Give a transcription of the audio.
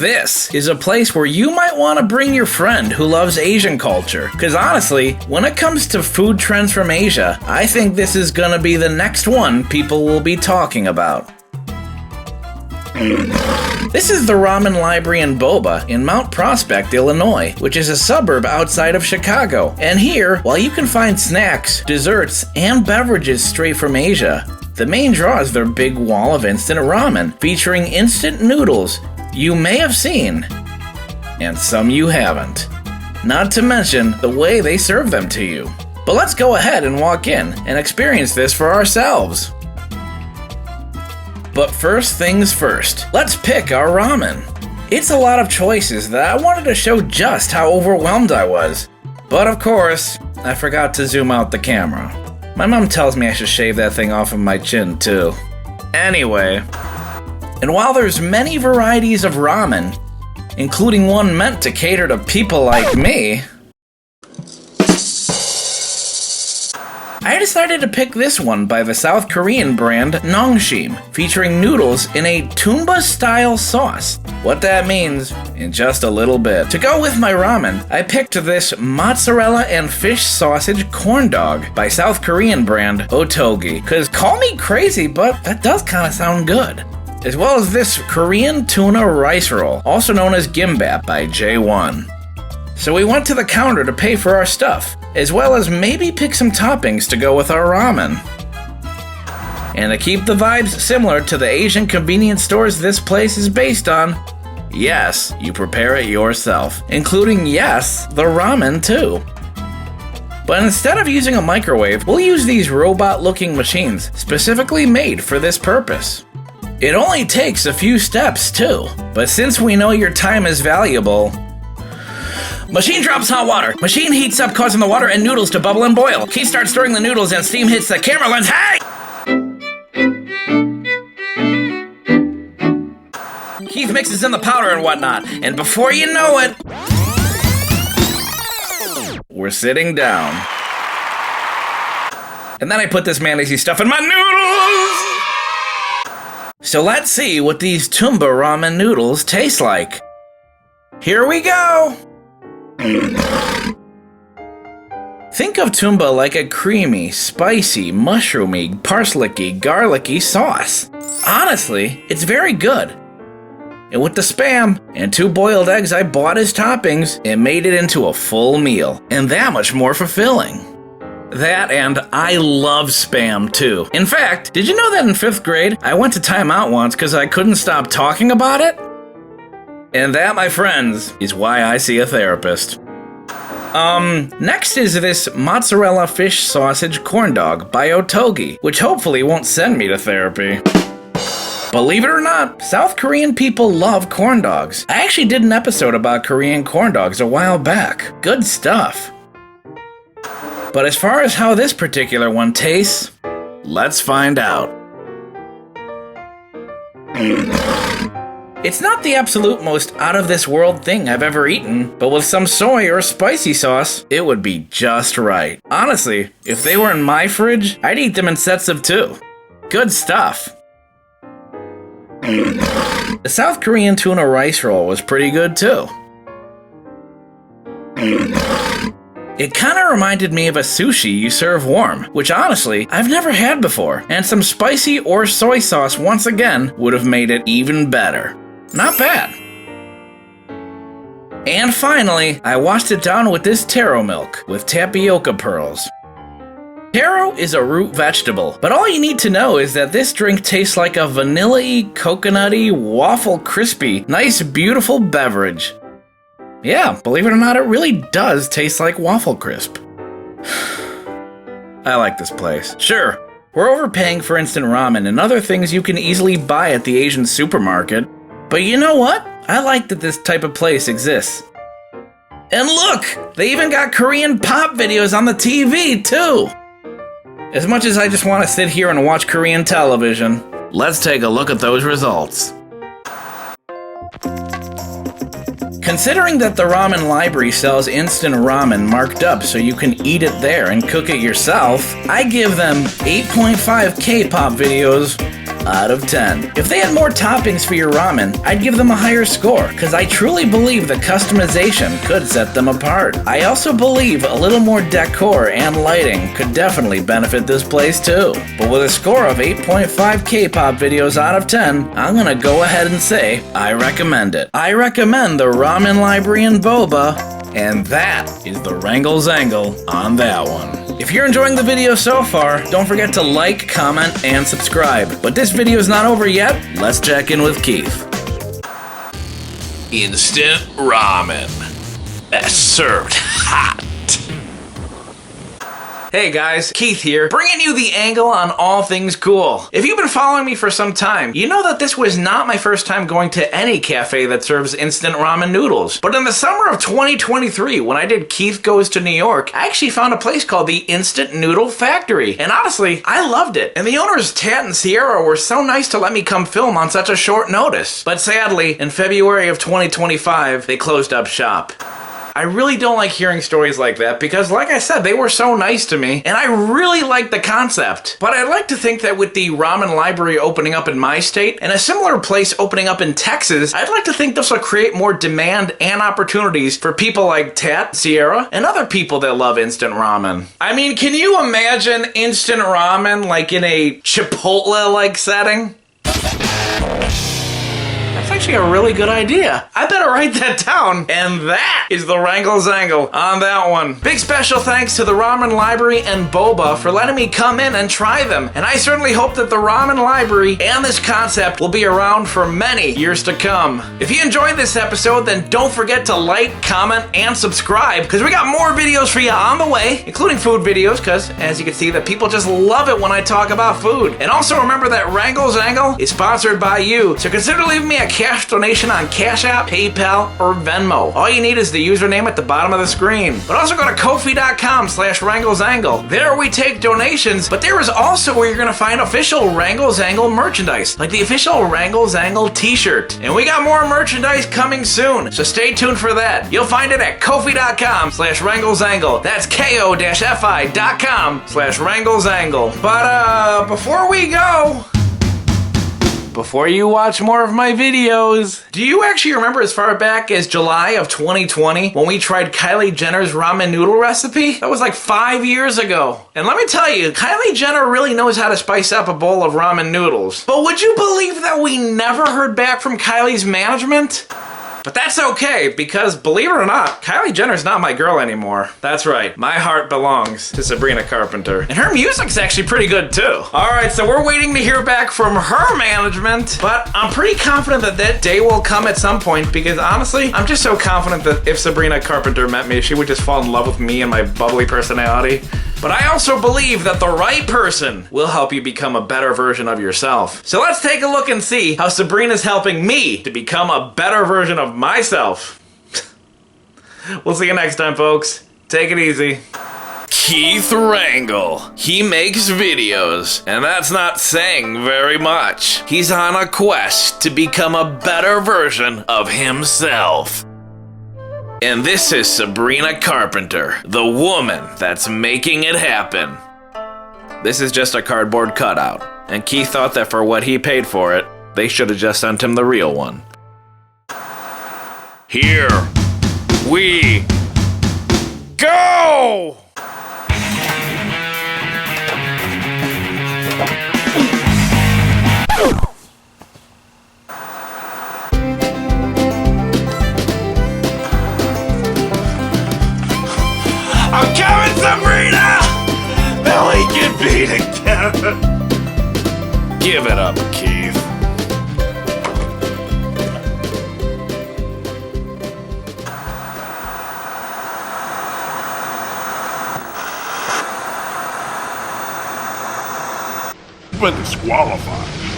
This is a place where you might want to bring your friend who loves Asian culture. Because honestly, when it comes to food trends from Asia, I think this is gonna be the next one people will be talking about. This is the Ramen Library in Boba in Mount Prospect, Illinois, which is a suburb outside of Chicago. And here, while you can find snacks, desserts, and beverages straight from Asia, the main draw is their big wall of instant ramen, featuring instant noodles you may have seen, and some you haven't. Not to mention the way they serve them to you. But let's go ahead and walk in and experience this for ourselves. But first things first, let's pick our ramen. It's a lot of choices that I wanted to show just how overwhelmed I was. But of course, I forgot to zoom out the camera. My mom tells me I should shave that thing off of my chin too. Anyway, and while there's many varieties of ramen, including one meant to cater to people like me, I decided to pick this one by the South Korean brand Nongshim, featuring noodles in a tumba-style sauce. What that means in just a little bit. To go with my ramen, I picked this mozzarella and fish sausage corn dog by South Korean brand Otogi. Cause call me crazy, but that does kinda sound good. As well as this Korean tuna rice roll, also known as gimbap by J1. So we went to the counter to pay for our stuff, as well as maybe pick some toppings to go with our ramen. And to keep the vibes similar to the Asian convenience stores this place is based on, yes, you prepare it yourself, including, yes, the ramen too. But instead of using a microwave, we'll use these robot-looking machines specifically made for this purpose. It only takes a few steps too, but since we know your time is valuable, machine drops hot water. Machine heats up, causing the water and noodles to bubble and boil. Keith starts stirring the noodles and steam hits the camera lens. Hey! Keith mixes in the powder and whatnot, and before you know it, we're sitting down. And then I put this mayonnaise stuff in my noodles! So let's see what these tumba ramen noodles taste like. Here we go! Think of tumba like a creamy, spicy, mushroomy, parsley-y, garlicky sauce. Honestly, it's very good. And with the Spam and 2 boiled eggs I bought as toppings, it made it into a full meal, and that much more fulfilling. That and I love Spam too. In fact, did you know that in 5th grade, I went to timeout once because I couldn't stop talking about it? And that, my friends, is why I see a therapist. Next is this mozzarella fish sausage corn dog by Otogi, which hopefully won't send me to therapy. Believe it or not, South Korean people love corn dogs. I actually did an episode about Korean corn dogs a while back. Good stuff. But as far as how this particular one tastes, let's find out. It's not the absolute most out-of-this-world thing I've ever eaten, but with some soy or spicy sauce, it would be just right. Honestly, if they were in my fridge, I'd eat them in sets of 2. Good stuff. The South Korean tuna rice roll was pretty good too. It kinda reminded me of a sushi you serve warm, which honestly, I've never had before, and some spicy or soy sauce once again would have made it even better. Not bad. And finally, I washed it down with this taro milk with tapioca pearls. Taro is a root vegetable, but all you need to know is that this drink tastes like a vanilla-y, coconutty, waffle crispy, nice beautiful beverage. Yeah, believe it or not, it really does taste like waffle crisp. I like this place. Sure, we're overpaying for instant ramen and other things you can easily buy at the Asian supermarket, but you know what? I like that this type of place exists. And look, they even got Korean pop videos on the TV too! As much as I just want to sit here and watch Korean television, let's take a look at those results. Considering that the Ramen Library sells instant ramen marked up so you can eat it there and cook it yourself, I give them 8.5 K-pop videos out of 10. If they had more toppings for your ramen, I'd give them a higher score, because I truly believe the customization could set them apart. I also believe a little more decor and lighting could definitely benefit this place too. But with a score of 8.5 K-pop videos out of 10, I'm gonna go ahead and say I recommend it. I recommend the Ramen Library in Boba, and that is the Wrangle's Angle on that one. If you're enjoying the video so far, don't forget to like, comment, and subscribe. But this video is not over yet. Let's check in with Keith. Instant ramen. That's served hot. Hey guys, Keith here, bringing you the angle on all things cool. If you've been following me for some time, you know that this was not my first time going to any cafe that serves instant ramen noodles. But in the summer of 2023, when I did Keith Goes to New York, I actually found a place called the Instant Noodle Factory. And honestly, I loved it. And the owners, Tat and Sierra, were so nice to let me come film on such a short notice. But sadly, in February of 2025, they closed up shop. I really don't like hearing stories like that because, like I said, they were so nice to me, and I really like the concept. But I'd like to think that with the Ramen Library opening up in my state, and a similar place opening up in Texas, I'd like to think this will create more demand and opportunities for people like Tat, Sierra, and other people that love instant ramen. I mean, can you imagine instant ramen like in a Chipotle-like setting? That's actually a really good idea. I better write that down. And that is the Wrangle's Angle on that one. Big special thanks to the Ramen Library and Boba for letting me come in and try them. And I certainly hope that the Ramen Library and this concept will be around for many years to come. If you enjoyed this episode, then don't forget to like, comment, and subscribe, because we got more videos for you on the way, including food videos, because as you can see, the people just love it when I talk about food. And also remember that Wrangle's Angle is sponsored by you, so consider leaving me a cash donation on Cash App, PayPal, or Venmo. All you need is the username at the bottom of the screen. But also go to Ko-fi.com/Wrangle's Angle. There we take donations, but there is also where you're going to find official Wrangle's Angle merchandise, like the official Wrangle's Angle t-shirt. And we got more merchandise coming soon, so stay tuned for that. You'll find it at Ko-fi.com/Wrangle's Angle. That's ko-fi.com/Wrangle's Angle. But before we go, before you watch more of my videos, do you actually remember as far back as July of 2020 when we tried Kylie Jenner's ramen noodle recipe? That was like 5 years ago. And let me tell you, Kylie Jenner really knows how to spice up a bowl of ramen noodles. But would you believe that we never heard back from Kylie's management? But that's okay, because believe it or not, Kylie Jenner's not my girl anymore. That's right, my heart belongs to Sabrina Carpenter. And her music's actually pretty good too. Alright, so we're waiting to hear back from her management, but I'm pretty confident that that day will come at some point, because honestly, I'm just so confident that if Sabrina Carpenter met me, she would just fall in love with me and my bubbly personality. But I also believe that the right person will help you become a better version of yourself. So let's take a look and see how Sabrina's helping me to become a better version of myself. We'll see you next time, folks. Take it easy. Keith Wrangle. He makes videos, and that's not saying very much. He's on a quest to become a better version of himself. And this is Sabrina Carpenter, the woman that's making it happen. This is just a cardboard cutout, and Keith thought that for what he paid for it, they should have just sent him the real one. Here we go! I'm coming, Sabrina! Then we can be together. Give it up, Keith. Been disqualified.